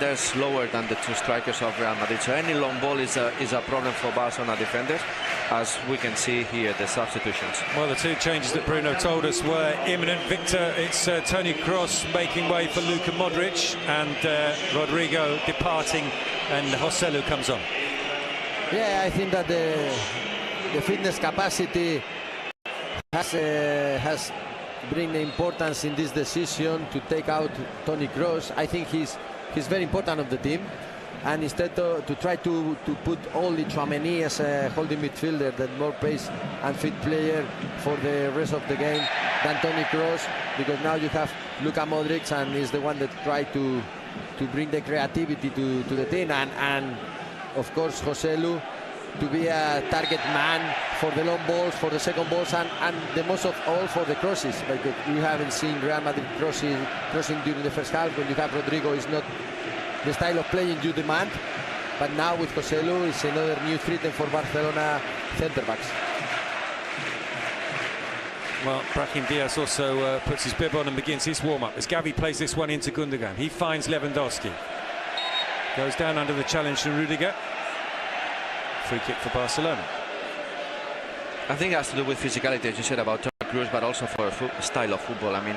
They're slower than the two strikers of Real Madrid, so any long ball is a problem for Barcelona defenders, as we can see here, the substitutions. Well, the two changes that Bruno told us were imminent. Victor, it's Toni Kroos making way for Luka Modric, and Rodrigo departing, and Joselu comes on. Yeah, I think that the fitness capacity has bring the importance in this decision to take out Toni Kroos. I think he's very important of the team, and instead to try to put only Tchouaméni as a holding midfielder, that more pace and fit player for the rest of the game than Toni Kroos, because now you have Luka Modric, and he's the one that try to bring the creativity to the team, and of course Joselu to be a target man for the long balls, for the second balls, and the most of all for the crosses, because you haven't seen Real Madrid crossing during the first half. When you have Rodrigo, is not the style of playing you demand, but now with Joselu it's another new threat for Barcelona centre-backs. Well, Brahim Diaz also puts his bib on and begins his warm-up as Gavi plays this one into Gundogan. He finds Lewandowski, goes down under the challenge to Rudiger. Free kick for Barcelona. I think it has to do with physicality, as you said about Toni Kroos, but also for style of football. I mean,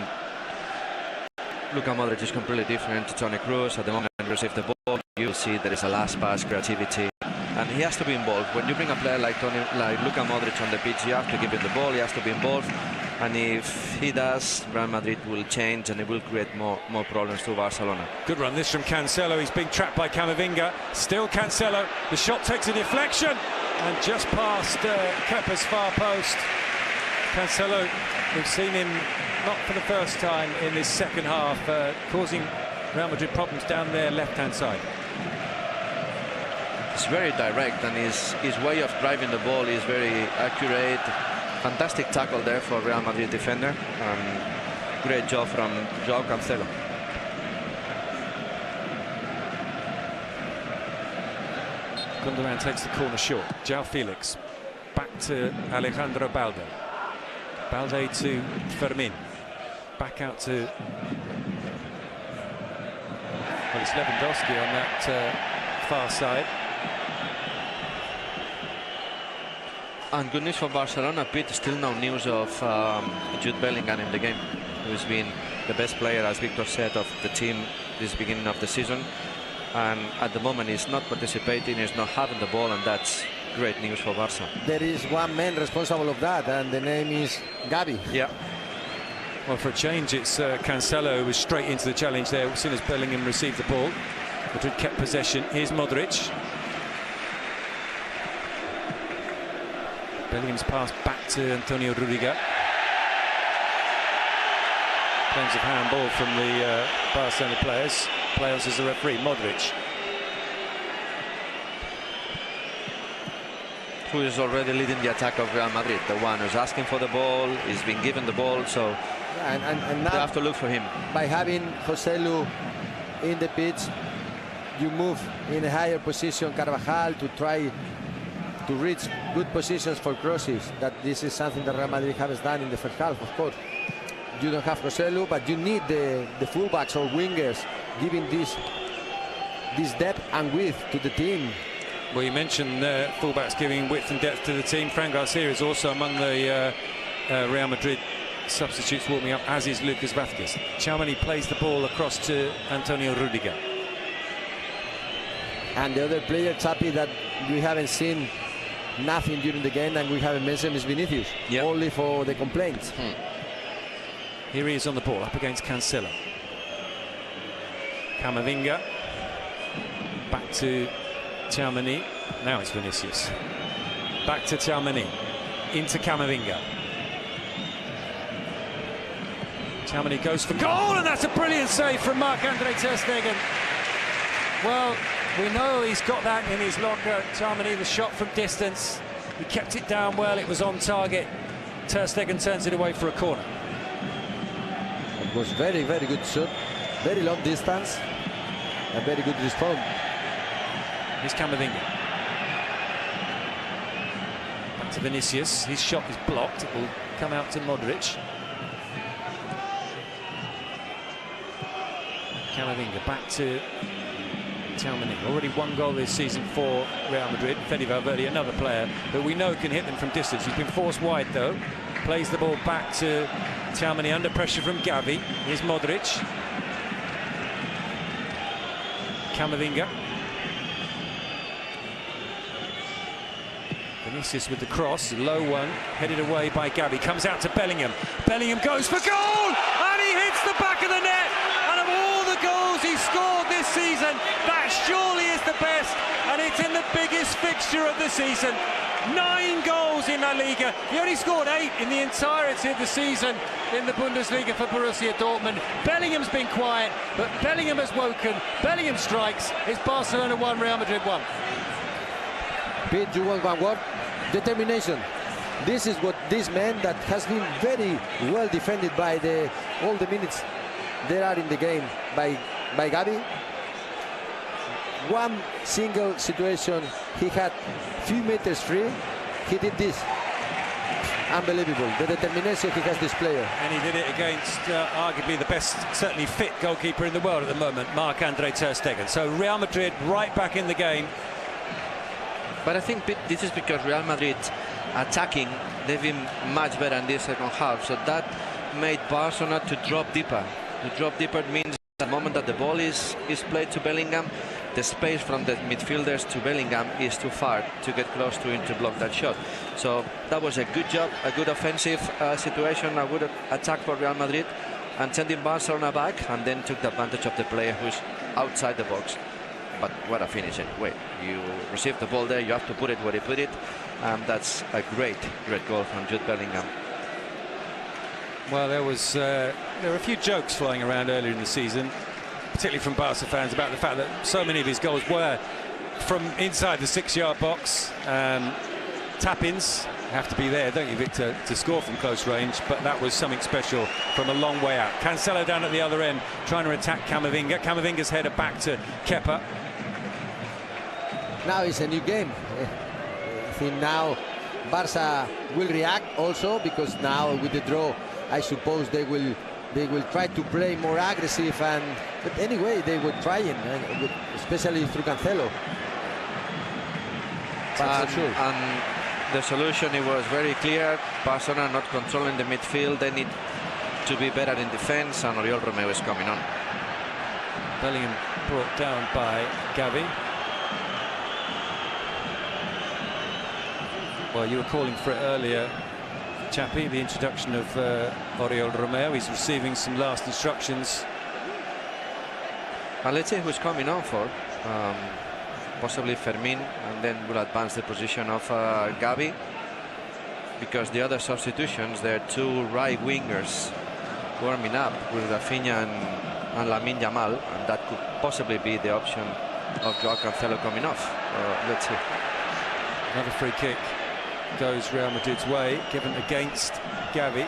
Luka Modric is completely different to Toni Kroos. At the moment he receives the ball, you see there is a last pass, creativity, and he has to be involved. When you bring a player like Luka Modric on the pitch, you have to give him the ball, he has to be involved, and if he does, Real Madrid will change and it will create more problems to Barcelona. Good run this from Cancelo. He's being trapped by Camavinga. Still Cancelo. The shot takes a deflection and just past Kepa's far post. Cancelo, we've seen him not for the first time in this second half, causing Real Madrid problems down their left-hand side. It's very direct, and his way of driving the ball is very accurate. Fantastic tackle there for Real Madrid defender, and great job from Joao Cancelo. Gundogan takes the corner short. Joao Felix back to Alejandro Balde. Balde to Fermin. Back out to, well, it's Lewandowski on that far side. And good news for Barcelona, Pete, still no news of Jude Bellingham in the game, who's been the best player, as Victor said, of the team this beginning of the season. And at the moment he's not participating, he's not having the ball, and that's great news for Barca. There is one man responsible of that, and the name is Gavi. Yeah. Well, for a change, it's Cancelo who was straight into the challenge there as soon as Bellingham received the ball. Madrid kept possession. Here's Modric. Bellingham's pass back to Antonio Rudiger. Claims of handball from the Barcelona players. Players as the referee, Modric. Who is already leading the attack of Real Madrid, the one who's asking for the ball, he's been given the ball, so and now they have to look for him. By having Joselu in the pitch, you move in a higher position Carvajal to try to reach good positions for crosses. That this is something that Real Madrid has done in the first half, of course. You don't have Joselu, but you need the fullbacks or wingers giving this depth and width to the team. Well, you mentioned fullbacks giving width and depth to the team. Fran Garcia is also among the Real Madrid substitutes warming up, as is Lucas Vázquez. Tchouaméni plays the ball across to Antonio Rudiger. And the other player, Chapi, that we haven't seen nothing during the game and we haven't mentioned is Vinicius. Yep. Only for the complaints. Here he is on the ball, up against Cancelo. Camavinga. Back to Tchouaméni. Now it's Vinicius. Back to Tchouaméni. Into Camavinga. Tchouaméni goes for goal, and that's a brilliant save from Marc-Andre ter Stegen. Well, we know he's got that in his locker. Tchouaméni, the shot from distance. He kept it down well, it was on target. Ter Stegen turns it away for a corner. It was very, very good shot. Very long distance. A very good response. Here's Camavinga. Back to Vinicius. His shot is blocked. It will come out to Modric. Camavinga back to Tchouaméni. Already one goal this season for Real Madrid. Fede Valverde, another player who we know can hit them from distance. He's been forced wide though. Plays the ball back to Tchouaméni under pressure from Gavi. Here's Modric. Camavinga. Vinicius with the cross, low one, headed away by Gavi. Comes out to Bellingham. Bellingham goes for goal! And he hits the back of the net! And of all the goals he's scored this season, that surely is the best. And it's in the biggest fixture of the season. 9 goals in LaLiga. He only scored 8 in the entirety of the season in the Bundesliga for Borussia Dortmund. Bellingham's been quiet, but Bellingham has woken. Bellingham strikes. It's Barcelona 1, Real Madrid 1. Pete, you want one word? Determination. This is what this man that has been very well defended by all the minutes there are in the game by Gavi. One single situation, he had few meters free, he did this. Unbelievable, the determination he has, this player. And he did it against arguably the best, certainly fit goalkeeper in the world at the moment, Marc-Andre ter Stegen. So Real Madrid right back in the game. But I think this is because Real Madrid attacking, they've been much better in this second half. So that made Barcelona to drop deeper. To drop deeper means the moment that the ball is played to Bellingham, the space from the midfielders to Bellingham is too far to get close to him to block that shot. So that was a good job, a good offensive situation, a good attack for Real Madrid, and sending Barcelona back, and then took the advantage of the player who's outside the box. But what a finish anyway. You receive the ball there, you have to put it where he put it. That's a great goal from Jude Bellingham. Well, there were a few jokes flying around earlier in the season, particularly from Barca fans, about the fact that so many of his goals were from inside the 6-yard box. Tap-ins have to be there, don't you, Victor, to score from close range, but that was something special from a long way out. Cancelo down at the other end, trying to attack Camavinga. Camavinga's header back to Kepa. Now it's a new game. I think now Barca will react also, because now with the draw, I suppose they will try to play more aggressive, but anyway they were trying, especially through Cancelo. And the solution, it was very clear. Barcelona not controlling the midfield, they need to be better in defense, and Oriol Romeu is coming on. Bellingham brought down by Gavi. Well, you were calling for it earlier, Chappie, the introduction of Oriol Romeu. He's receiving some last instructions. And let's see who's coming on for. Possibly Fermin, and then will advance the position of Gavi, because the other substitutions, there are 2 right wingers warming up with Rafinha and Lamine Yamal, and that could possibly be the option of Joao Cancelo coming off. Let's see. Another free kick goes Real Madrid's way, given against Gavi.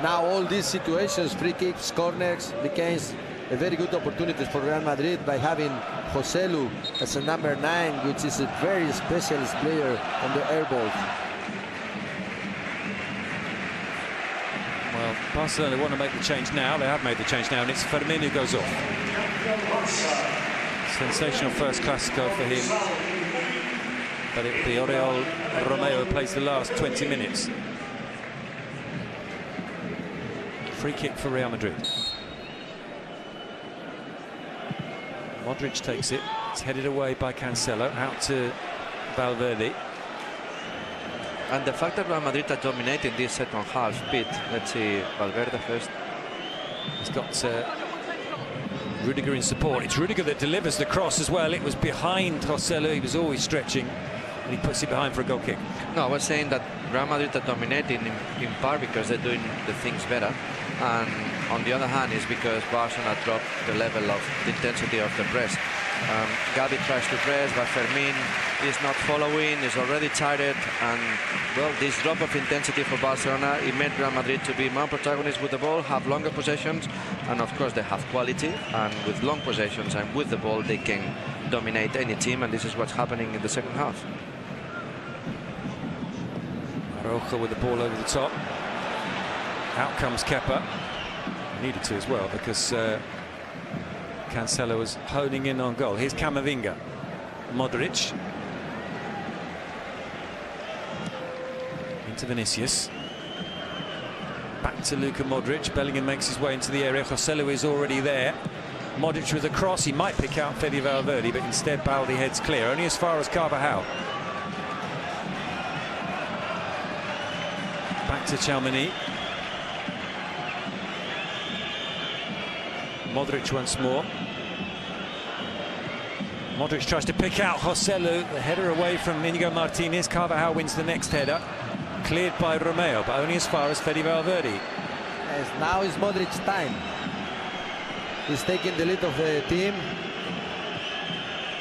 Now all these situations, free kicks, corners, becomes a very good opportunity for Real Madrid by having Joselu as a number 9, which is a very specialist player on the air ball. Well, Barcelona want to make the change now. They have made the change now, and it's Fermin who goes off. Sensational first Clásico for him, but it'll be Oriol Romeu who plays the last 20 minutes. Free kick for Real Madrid. Modric takes it. It's headed away by Cancelo, out to Valverde. And the fact that Real Madrid are dominating this second half, Pete, let's see Valverde first. He's got Rudiger in support. It's Rudiger that delivers the cross as well. It was behind Joselu. He was always stretching, and he puts it behind for a goal kick. No, I was saying that Real Madrid are dominating in part because they're doing the things better, and on the other hand is because Barcelona dropped the level of the intensity of the press. Gavi tries to press, but Fermin is not following, is already tired, and well, this drop of intensity for Barcelona, it made Real Madrid to be more protagonists with the ball, have longer possessions, and of course they have quality, and with long possessions and with the ball they can dominate any team, and this is what's happening in the second half. Araujo with the ball over the top. Out comes Kepa. Needed to as well, because Cancelo was honing in on goal. Here's Camavinga. Modric. Into Vinicius. Back to Luka Modric. Bellingham makes his way into the area. Joselu is already there. Modric with a cross. He might pick out Fede Valverde, but instead Baldi heads clear. Only as far as Carvajal. Back to Tchouaméni. Modric once more. Modric tries to pick out Joselu. The header away from Inigo Martinez. Carvajal wins the next header. Cleared by Romeo, but only as far as Fede Valverde. Yes, now is Modric's time. He's taking the lead of the team.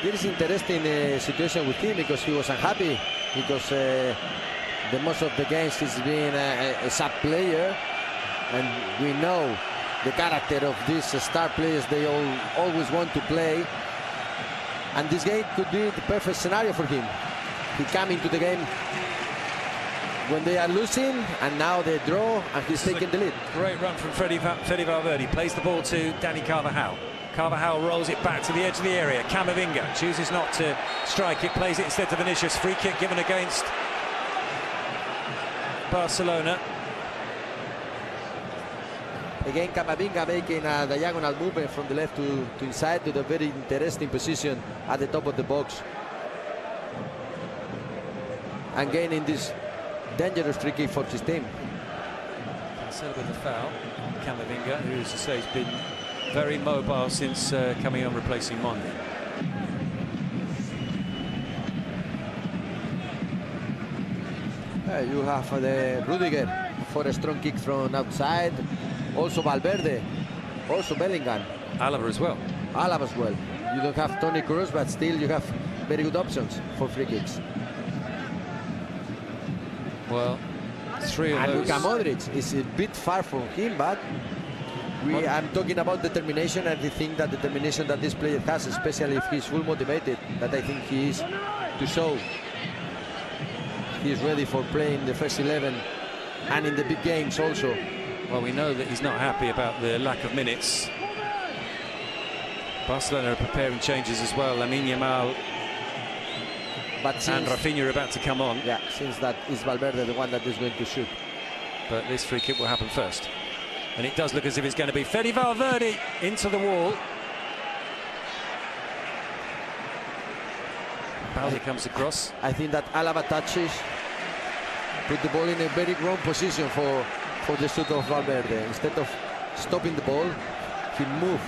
It is interesting situation with him, because he was unhappy, because the most of the games he's been a sub player, and we know the character of these star players. They always want to play, and this game could be the perfect scenario for him. He came into the game when they are losing, and now they draw, and he's taking the lead. Great run from Fede Valverde. Plays the ball to Dani Carvajal. Carvajal rolls it back to the edge of the area. Camavinga chooses not to strike it, plays it instead to Vinicius. Free kick given against Barcelona. Again, Camavinga making a diagonal movement from the left to inside, to the very interesting position at the top of the box, and gaining this dangerous free kick for his team. Cancelo with the foul. Camavinga, who, as I say, has been very mobile since coming on, replacing Mondi. You have the Rudiger for a strong kick from outside. Also Valverde. Also Bellingham. Alaba as well. Alaba as well. You don't have Toni Kroos, but still you have very good options for free kicks. Well, three of those. Luka Modric is a bit far from him, but I'm talking about determination, and I think that determination that this player has, especially if he's full motivated, that I think he is, to show he's ready for playing the first 11 and in the big games also. Well, we know that he's not happy about the lack of minutes. Barcelona are preparing changes as well. Lamine Yamal and Rafinha are about to come on. Yeah, since that is Valverde the one that is going to shoot. But this free kick will happen first. And it does look as if it's going to be Fede Valverde into the wall. Baldi comes across. I think that Alaba touches, put the ball in a very wrong position for the shoot of Valverde. Instead of stopping the ball, he moved.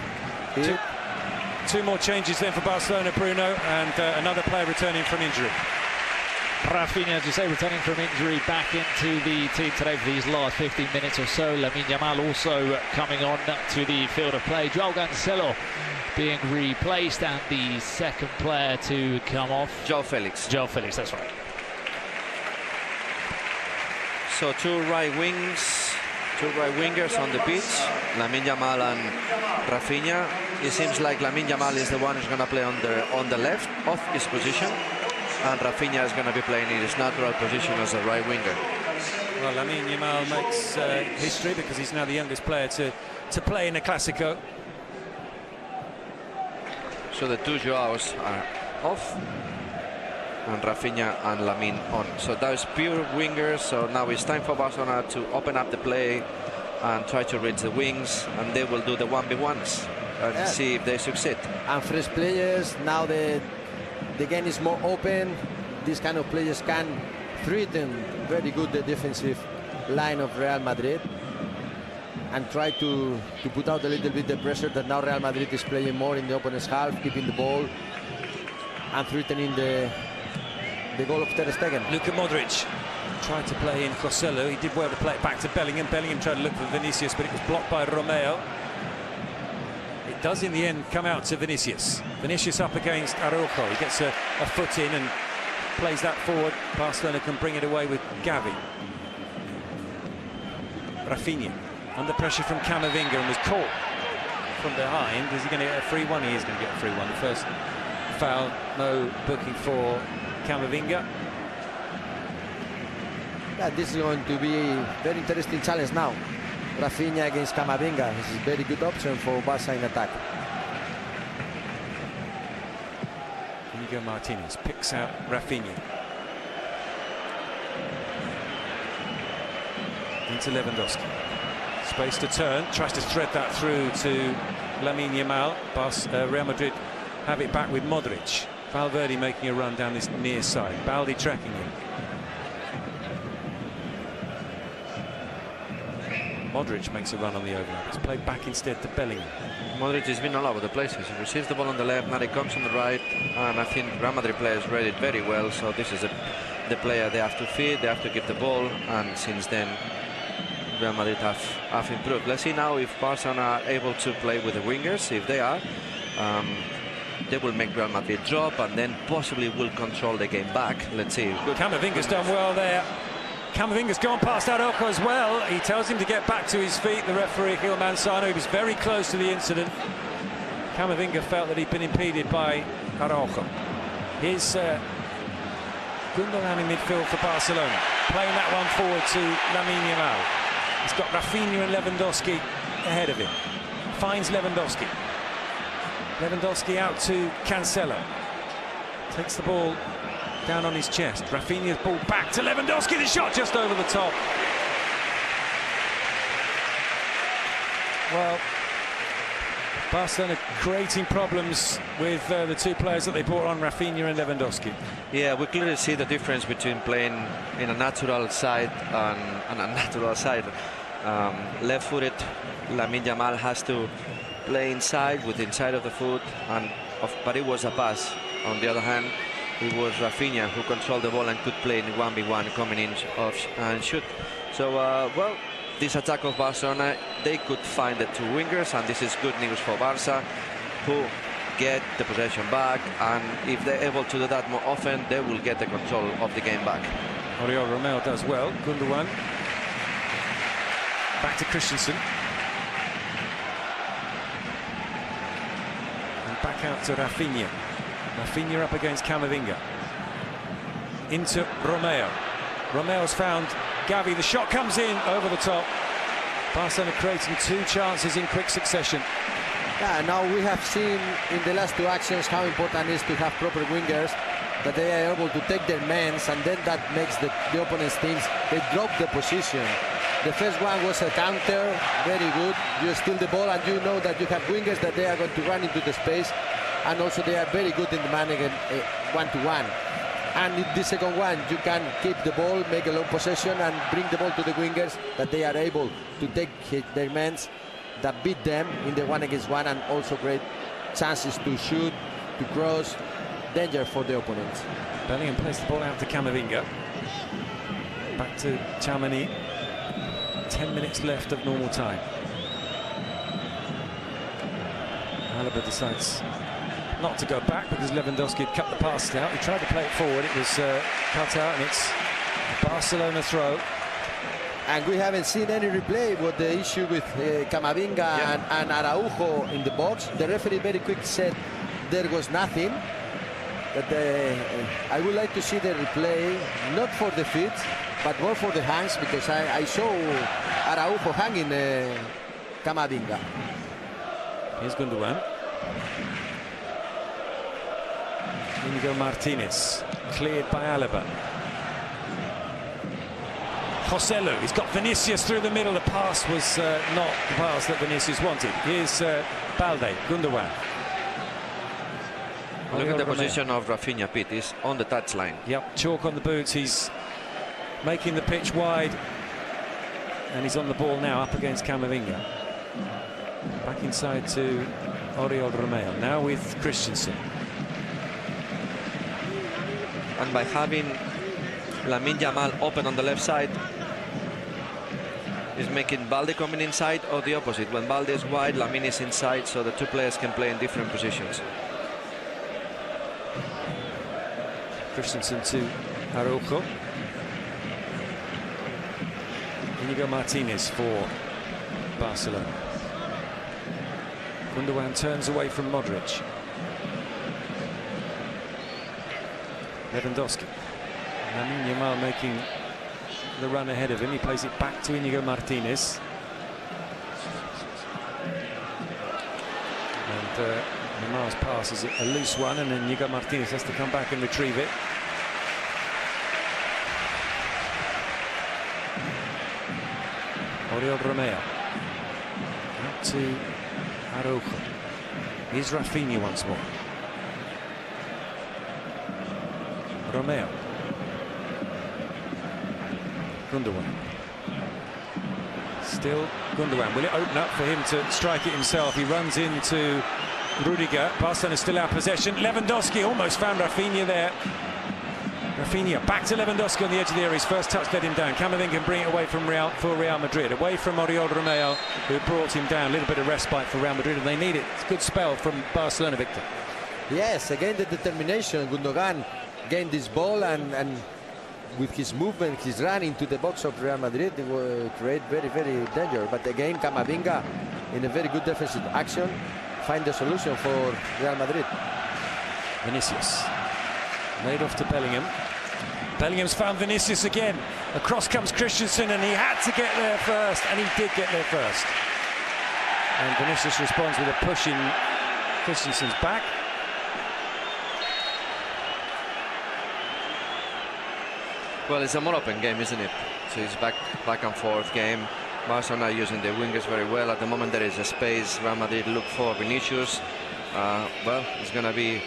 Two more changes then for Barcelona, Bruno, and another player returning from injury. Rafinha, as you say, returning from injury, back into the team today for these last 15 minutes or so. Lamine Yamal also coming on to the field of play. João Cancelo being replaced, and the second player to come off, João Felix. João Felix, that's right. So two right wingers on the pitch, Lamine Yamal and Rafinha. It seems like Lamine Yamal is the one who's going to play on the left of his position, and Rafinha is going to be playing in his natural position as a right winger. Well, Lamine Yamal makes history, because he's now the youngest player to play in a Clásico. So the two Joaos are off, and Rafinha and Lamine on. So those pure wingers. So now it's time for Barcelona to open up the play and try to reach the wings, and they will do the 1v1s and see if they succeed. And fresh players, now the game is more open. These kind of players can threaten very good the defensive line of Real Madrid and try to put out a little bit the pressure that now Real Madrid is playing more in the opponent's half, keeping the ball and threatening the goal of Ter Stegen. Luka Modric tried to play in Joselu. He did well to play it back to Bellingham. Bellingham tried to look for Vinicius, but it was blocked by Romeo. It does in the end come out to Vinicius. Vinicius up against Araujo. He gets a foot in and plays that forward. Barcelona can bring it away with Gavi. Rafinha under pressure from Camavinga and was caught from behind. Is he going to get a free one? He is going to get a free one. The first foul, no booking for Camavinga. Yeah, this is going to be a very interesting challenge now. Rafinha against Camavinga. This is a very good option for Barca in attack. Inigo Martinez picks out Rafinha. Into Lewandowski. Space to turn, tries to thread that through to Lamine Yamal. Real Madrid have it back with Modric. Valverde making a run down this near side. Baldi tracking him. Modric makes a run on the overlap. It's played back instead to Bellingham. Modric has been all over the place. He receives the ball on the left, now he comes on the right, and I think Real Madrid players read it very well. So this is the player they have to feed, they have to give the ball, and since then Real Madrid have improved. Let's see now if Barcelona are able to play with the wingers. If they are, they will make Real Madrid drop and then possibly will control the game back. Let's see. Camavinga's done well there. Camavinga's gone past Araujo as well. He tells him to get back to his feet. The referee, Gil Manzano, he was very close to the incident. Camavinga felt that he'd been impeded by Araujo. Here's Gundogan in midfield for Barcelona, playing that one forward to Lamine Yamal. He's got Rafinha and Lewandowski ahead of him. Finds Lewandowski. Lewandowski out to Cancelo. Takes the ball down on his chest. Rafinha's ball back to Lewandowski. The shot just over the top. Well, Barcelona creating problems with the two players that they brought on, Rafinha and Lewandowski. Yeah, we clearly see the difference between playing in a natural side and a natural side. Left-footed, Lamine Yamal has to play inside with the inside of the foot, but it was a pass. On the other hand, it was Rafinha who controlled the ball and could play in 1v1, coming in and shoot. So, well, this attack of Barcelona, they could find the two wingers, and this is good news for Barca, who get the possession back, and if they're able to do that more often, they will get the control of the game back. Oriol Romeu does well. Gundogan. Back to Christensen. And back out to Rafinha. Rafinha up against Camavinga. Into Romeu. Romeu's found Gavi. The shot comes in over the top. Barcelona creating two chances in quick succession. Yeah, now we have seen in the last two actions how important it is to have proper wingers, that they are able to take their mans, and then that makes the opponent's teams, they drop the position. The first one was a counter, very good. You steal the ball and you know that you have wingers that they are going to run into the space, and also they are very good in the managing one-to-one. And in the second one, you can keep the ball, make a long possession, and bring the ball to the wingers, that they are able to take their mans, that beat them in the 1-against-1, and also great chances to shoot, to cross, danger for the opponents. Bellingham plays the ball out to Camavinga. Back to Tchouaméni. 10 minutes left of normal time. Alaba decides not to go back because Lewandowski had cut the pass out. He tried to play it forward. It was cut out, and it's a Barcelona throw. And we haven't seen any replay with the issue with Camavinga and Araujo in the box. The referee very quick said there was nothing. But I would like to see the replay, not for the feet, but more for the hands, because I saw Araujo hanging Camavinga. Here's Gundogan. Inigo Martinez, cleared by Alaba. Joselu, he's got Vinicius through the middle. The pass was not the pass that Vinicius wanted. Here's Balde, Gundogan. Look at the position of Rafinha, Pete. He's on the touchline. Yep, chalk on the boots. He's making the pitch wide. And he's on the ball now, up against Camavinga. Back inside to Oriol Romeu. Now with Christensen. And by having Lamine Yamal open on the left side, is making Balde coming inside, or the opposite. When Balde is wide, Lamine is inside, so the two players can play in different positions. Christensen to Araujo. Inigo Martinez for Barcelona. Gundogan turns away from Modric. Lewandowski. Lamine Yamal making the run ahead of him. He plays it back to Inigo Martinez. Lamar's pass is a loose one, and then Íñigo Martínez has to come back and retrieve it. Oriol Romeo out to Araujo. Here's Rafinha once more. Romeo. Gundogan. Still Gundogan. Will it open up for him to strike it himself? He runs into Rudiger. Barcelona still out possession. Lewandowski almost found Rafinha there. Rafinha back to Lewandowski on the edge of the area. His first touch let him down. Camavinga can bring it away from Real Madrid. Away from Oriol Romeo, who brought him down. A little bit of respite for Real Madrid, and they need it. It's a good spell from Barcelona, Victor. Yes, again the determination. Gundogan gained this ball, and with his movement, his run into the box of Real Madrid, they will create very, very danger. But again, Camavinga, in a very good defensive action, find the solution for Real Madrid. Vinicius. Laid off to Bellingham. Bellingham's found Vinicius again. Across comes Christensen, and he had to get there first, and he did get there first. And Vinicius responds with a push in Christensen's back. Well, it's a more open game, isn't it? So it's back and forth game. Barcelona using the wingers very well. At the moment there is a space. Real Madrid look for Vinicius. Well, it's going to be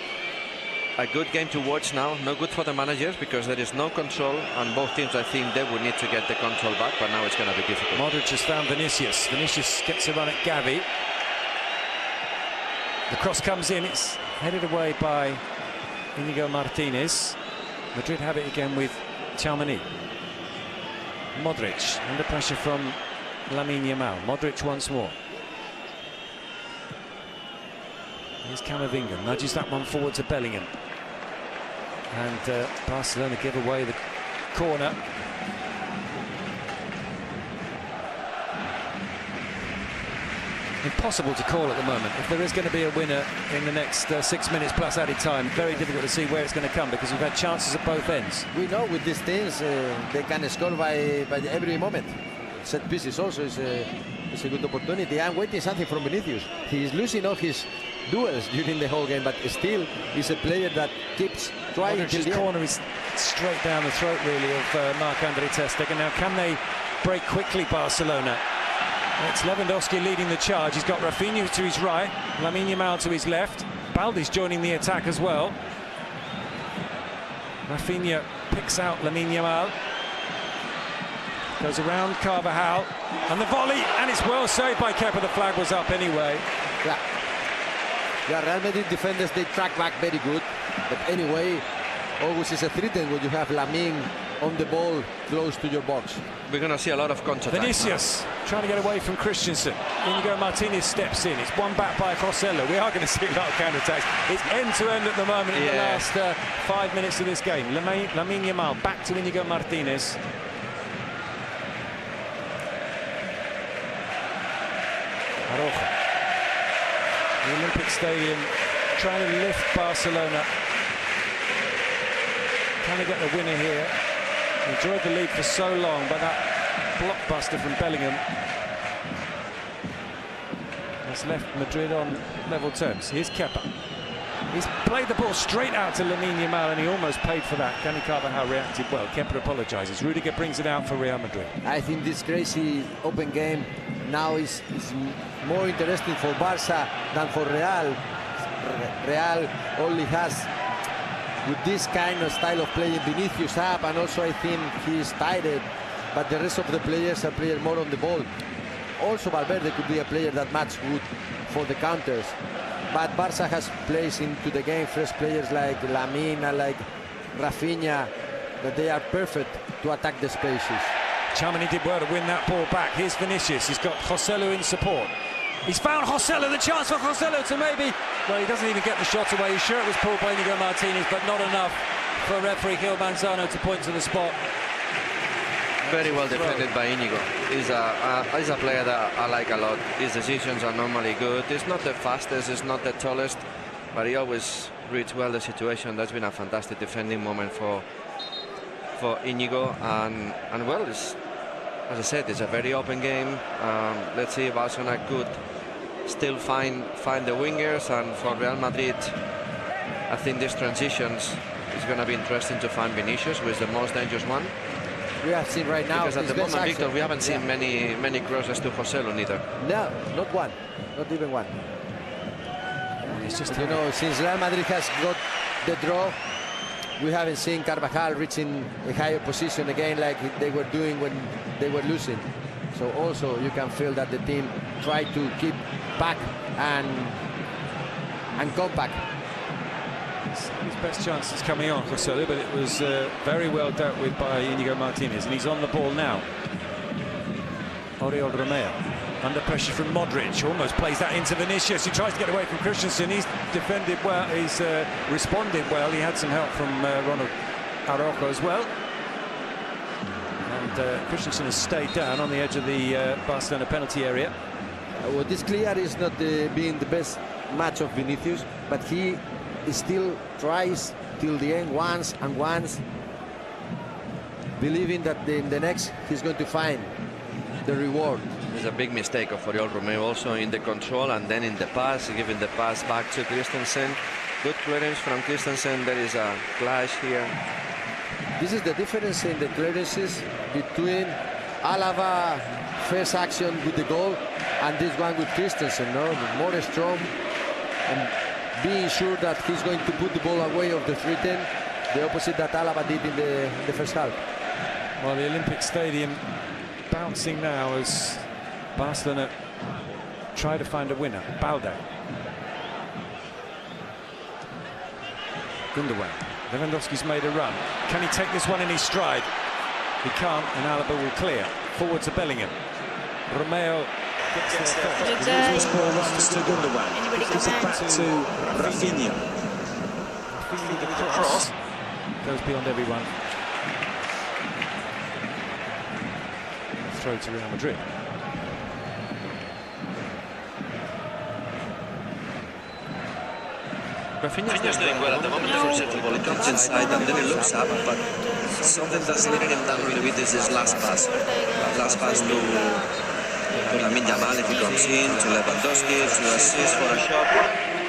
a good game to watch now. No good for the managers because there is no control, and both teams, I think, they will need to get the control back, but now it's going to be difficult. Modric has found Vinicius. Vinicius gets a run at Gavi. The cross comes in. It's headed away by Íñigo Martínez. Madrid have it again with Tchouaméni. Modric under pressure from Lamine Yamal. Modric once more. Here's Camavinga, nudges that one forward to Bellingham. And Barcelona give away the corner. Impossible to call at the moment. If there is going to be a winner in the next 6 minutes plus added time, very difficult to see where it's going to come, because we've had chances at both ends. We know with these teams they can score by every moment. Set pieces also is a good opportunity. I'm waiting something from Vinicius. He is losing all his duels during the whole game, but still he's a player that keeps trying. His corner is straight down the throat, really, of Marc-Andre ter Stegen. Now, can they break quickly, Barcelona? It's Lewandowski leading the charge. He's got Rafinha to his right, Lamine Yamal to his left. Baldi's joining the attack as well. Rafinha picks out Lamine Yamal. Goes around Carvajal, and the volley, and it's well saved by Kepa. The flag was up anyway. Yeah, Real Madrid defenders, they track back very good. But anyway, always is a threat when you have Lamine on the ball close to your box. We're going to see a lot of counter-attack. Vinicius trying to get away from Christensen. Íñigo Martínez steps in. It's won back by Joselu. We are going to see a lot of counter-attacks. It's end-to-end at the moment in the last 5 minutes of this game. Lamine Yamal back to Íñigo Martínez. Araujo. The Olympic Stadium trying to lift Barcelona. Can they get the winner here? Enjoyed the lead for so long, but that blockbuster from Bellingham has left Madrid on level terms. Here's Kepa. He's played the ball straight out to Lamine Yamal, and he almost paid for that. Dani Carvajal reacted well. Kepa apologises. Rudiger brings it out for Real Madrid. I think this crazy open game now is more interesting for Barca than for Real. Real only has, with this kind of style of playing, Vinicius up, and also I think he is tired, but the rest of the players are playing more on the ball. Also Valverde could be a player that match good for the counters, but Barca has placed into the game fresh players like Lamine and like Rafinha, that they are perfect to attack the spaces. Tchouaméni did well to win that ball back. Here's Vinicius. He's got Joselu in support. He's found Joselu, the chance for Joselu to maybe... Well, he doesn't even get the shot away. He's sure it was pulled by Íñigo Martínez, but not enough for referee Gil Manzano to point to the spot. Very well defended by Íñigo. He's a player that I like a lot. His decisions are normally good. He's not the fastest, he's not the tallest, but he always reads well the situation. That's been a fantastic defending moment for Íñigo, and well, as I said, it's a very open game. Let's see if Barcelona could still find the wingers, and for Real Madrid, I think these transitions is going to be interesting to find Vinicius, who is the most dangerous one. We have seen right now. Because at the moment, Victor, we haven't seen many crosses to Joselu neither. No, not one, not even one. It's just, you know, since Real Madrid has got the draw, we haven't seen Carvajal reaching a higher position again like they were doing when they were losing. So also you can feel that the team tried to keep back and compact. his best chance is coming on, Joselu, but it was very well dealt with by Inigo Martinez, and he's on the ball now. Oriol Romeo under pressure from Modric, almost plays that into Vinicius, who tries to get away from Christensen. He's defended well, he's responded well. He had some help from Ronald Araujo as well. And Christensen has stayed down on the edge of the Barcelona penalty area. What is clear is not being the best match of Vinicius, but he still tries till the end, once and once, believing that in the next he's going to find the reward. It's a big mistake of Oriol Romeo also in the control and then in the pass, giving the pass back to Christensen. Good clearance from Christensen. There is a clash here. This is the difference in the clearances between Alaba first action with the goal and this one with Christensen. No, more strong and being sure that he's going to put the ball away of the 3-10, the opposite that Alaba did in the first half. Well, the Olympic Stadium bouncing now as Barcelona try to find a winner. Balde. Gundogan. Lewandowski's made a run. Can he take this one in his stride? He can't, and Alaba will clear. Forward to Bellingham. Romeo gets there first. The ball runs to Gundogan. Gives it back to Rafinha. The cross goes beyond everyone. Throw to Real Madrid. Rafinha's doing well at the moment from central ball. It comes inside and then it looks up, but something that's letting him down a little bit is his last pass. Last pass to Yamal if he comes in, to Lewandowski, to assist for a shot.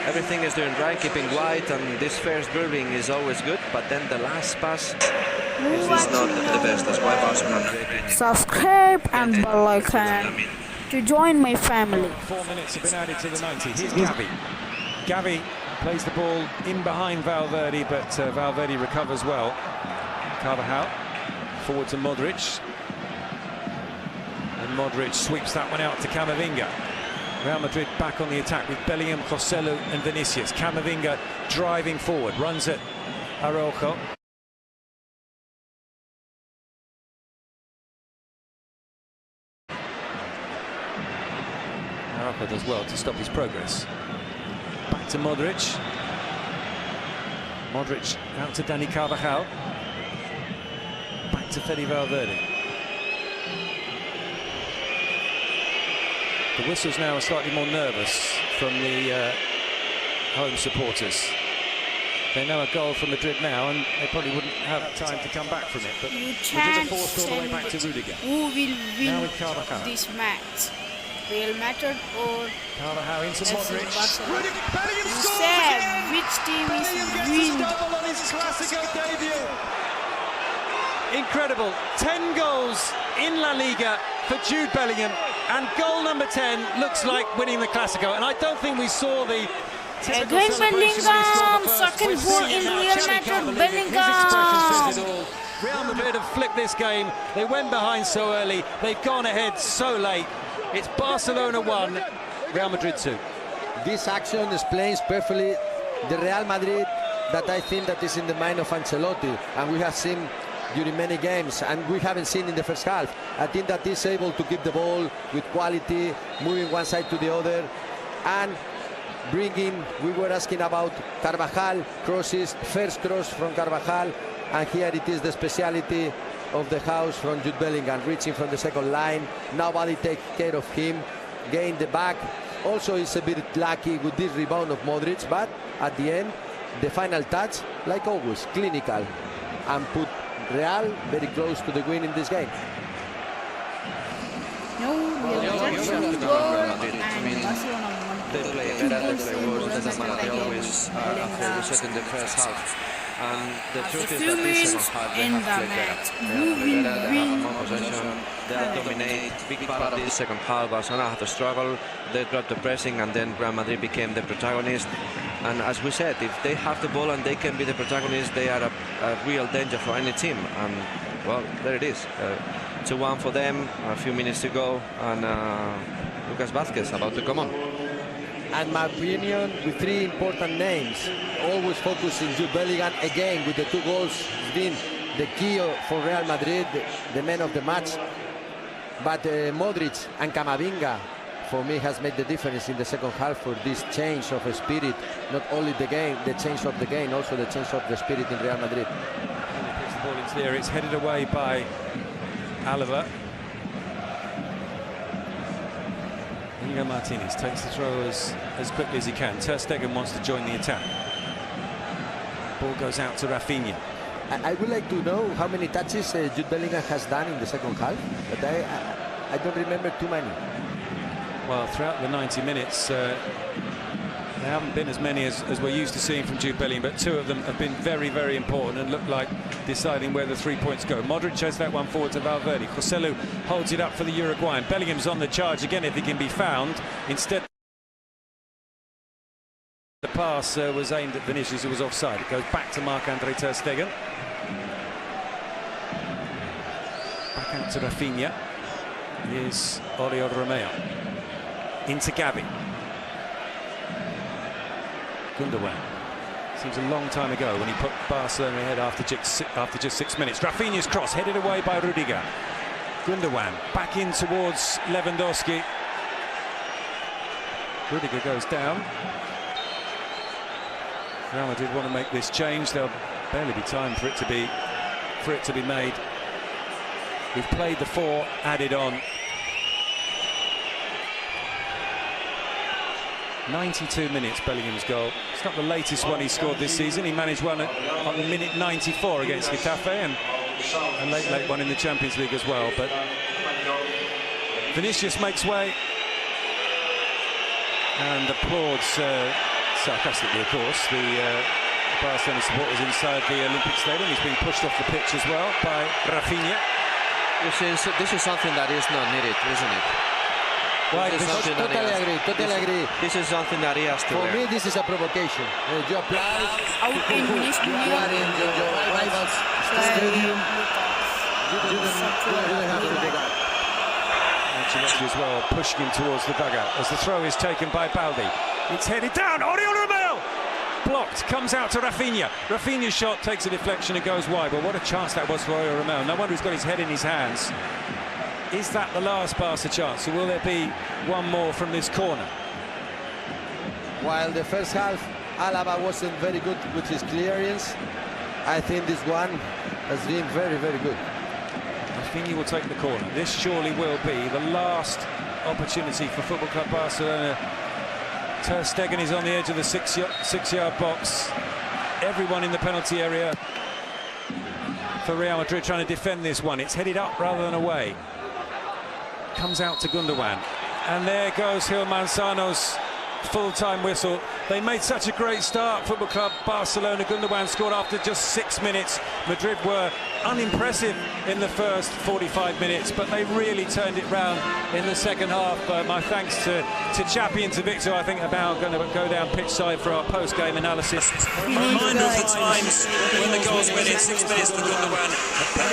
Everything is doing right, keeping wide, and this first dribbling is always good, but then the last pass is not the best. That's why Barcelona. Subscribe and bell icon to join my family. 4 minutes have been added to the 90. Here's Gavi. Gavi plays the ball in behind Valverde, but Valverde recovers well. Carvajal forward to Modric. And Modric sweeps that one out to Camavinga. Real Madrid back on the attack with Bellingham, Joselu and Vinicius. Camavinga driving forward, runs at Araujo. Araujo does well to stop his progress. Back to Modric. Modric out to Dani Carvajal. Back to Fede Valverde. The whistles now are slightly more nervous from the home supporters. They know a goal from Madrid now, and they probably wouldn't have time to come back from it. But Madrid are forced all the way back to Rudiger. Who will Now win with Carvajal. this match? Real Madrid or Carvajal into Modric. Barcelona? Bellingham You scores said again! which team Bellingham is gets his win? double on his Clasico debut. Incredible. 10 goals in La Liga for Jude Bellingham, and goal number 10 looks like winning the Clasico, and I don't think we saw the Again Bellingham, second goal in Real Madrid, Bellingham. Real Madrid have flipped this game. They went behind so early, they've gone ahead so late. It's Barcelona 1, Real Madrid 2. This action explains perfectly the Real Madrid that I think that is in the mind of Ancelotti, and we have seen during many games, and we haven't seen in the first half. I think that he's able to keep the ball with quality, moving one side to the other, and bringing, we were asking about Carvajal crosses, first cross from Carvajal, and here it is the speciality of the house from Jude Bellingham, reaching from the second line. Nobody takes care of him, gain the back. Also is a bit lucky with this rebound of Modric, but at the end, the final touch, like always, clinical, and put Real very close to the win in this game. No, Real Madrid goal and Barcelona won. better they play worse, doesn't matter. They always after resetting the first half. And the truth is that this second half they have played better. They have more possession, they have dominated big part of this second half. Barcelona had a struggle, they dropped the pressing, and then Real Madrid became the protagonist. And as we said, if they have the ball and they can be the protagonist, they are a real danger for any team. And well, there it is. 2-1 for them, a few minutes to go, and Lucas Vázquez about to come on. And my opinion, with three important names, always focusing Jude Bellingham again with the 2 goals, been the key for Real Madrid, the man of the match. But Modric and Camavinga, for me, has made the difference in the second half for this change of spirit. Not only the game, the change of the game, also the change of the spirit in Real Madrid. And he puts the ball into there. It's headed away by Alaba. Inigo Martinez takes the throw as quickly as he can. Ter Stegen wants to join the attack. Ball goes out to Rafinha. I would like to know how many touches Jude Bellingham has done in the second half, but I don't remember too many. Well, throughout the 90 minutes, there haven't been as many as we're used to seeing from Jude Bellingham, but 2 of them have been very, very important and look like deciding where the 3 points go. Modric has that one forward to Valverde. Joselu holds it up for the Uruguayan. Bellingham's on the charge again if he can be found. Instead, the pass was aimed at Vinicius, who was offside. It goes back to Marc-Andre Ter Stegen. Back out to Rafinha. Here's Oriol Romeo. Into Gavi. Gundogan. Seems a long time ago when he put Barcelona ahead after just 6 minutes. Rafinha's cross headed away by Rudiger. Gundogan back in towards Lewandowski. Rudiger goes down. Real Madrid want to make this change. There'll barely be time for it to be made. We've played the 4 added on. 92 minutes, Bellingham's goal. It's not the latest one he scored this season. He managed one on the minute 94 against Getafe, and a late one in the Champions League as well. But Vinicius makes way and applauds sarcastically, of course, the Barcelona supporters inside the Olympic Stadium. He's being pushed off the pitch as well by Rafinha. This is something that is not needed, isn't it? Well, totally agree. This is something that he has to For learn. me, this is a provocation. You apply you are in your rivals' stadium. You don't have to do that. Ancelotti as well, pushing him towards the dugout as the throw is taken by Baldi. It's headed down. Oriol Romeo blocked, comes out to Rafinha. Rafinha's shot takes a deflection and goes wide. But what a chance that was for Oriol Romeo. No wonder he's got his head in his hands. Is that the last Barca chance, or will there be one more from this corner? While the first half, Alaba wasn't very good with his clearance, I think this one has been very, very good. Rafinha will take the corner. This surely will be the last opportunity for Football Club Barcelona. Ter Stegen is on the edge of the six-yard box. Everyone in the penalty area for Real Madrid trying to defend this one. It's headed up rather than away. Comes out to Gundogan, and there goes Gil Manzano's full-time whistle. They made such a great start, Football Club Barcelona. Gundogan scored after just 6 minutes. Madrid were unimpressive in the first 45 minutes, but they really turned it round in the second half. My thanks to Chappie and to Victor. I think about going to go down pitch side for our post-game analysis. A reminder of the times when the goals went in. 6 minutes for Gundogan.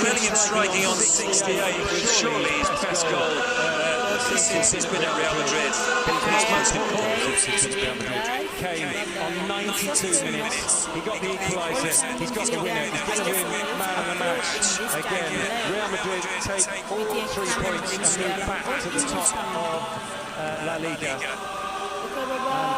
Bellingham striking on 68 was surely his best goal since he's been at Real Madrid. His most important since Real Madrid. Came on 92 minutes. He got the equaliser. He's got the winner. He's going to win man of the match. Again, Real Madrid take all 3 points and move back to the top of La Liga.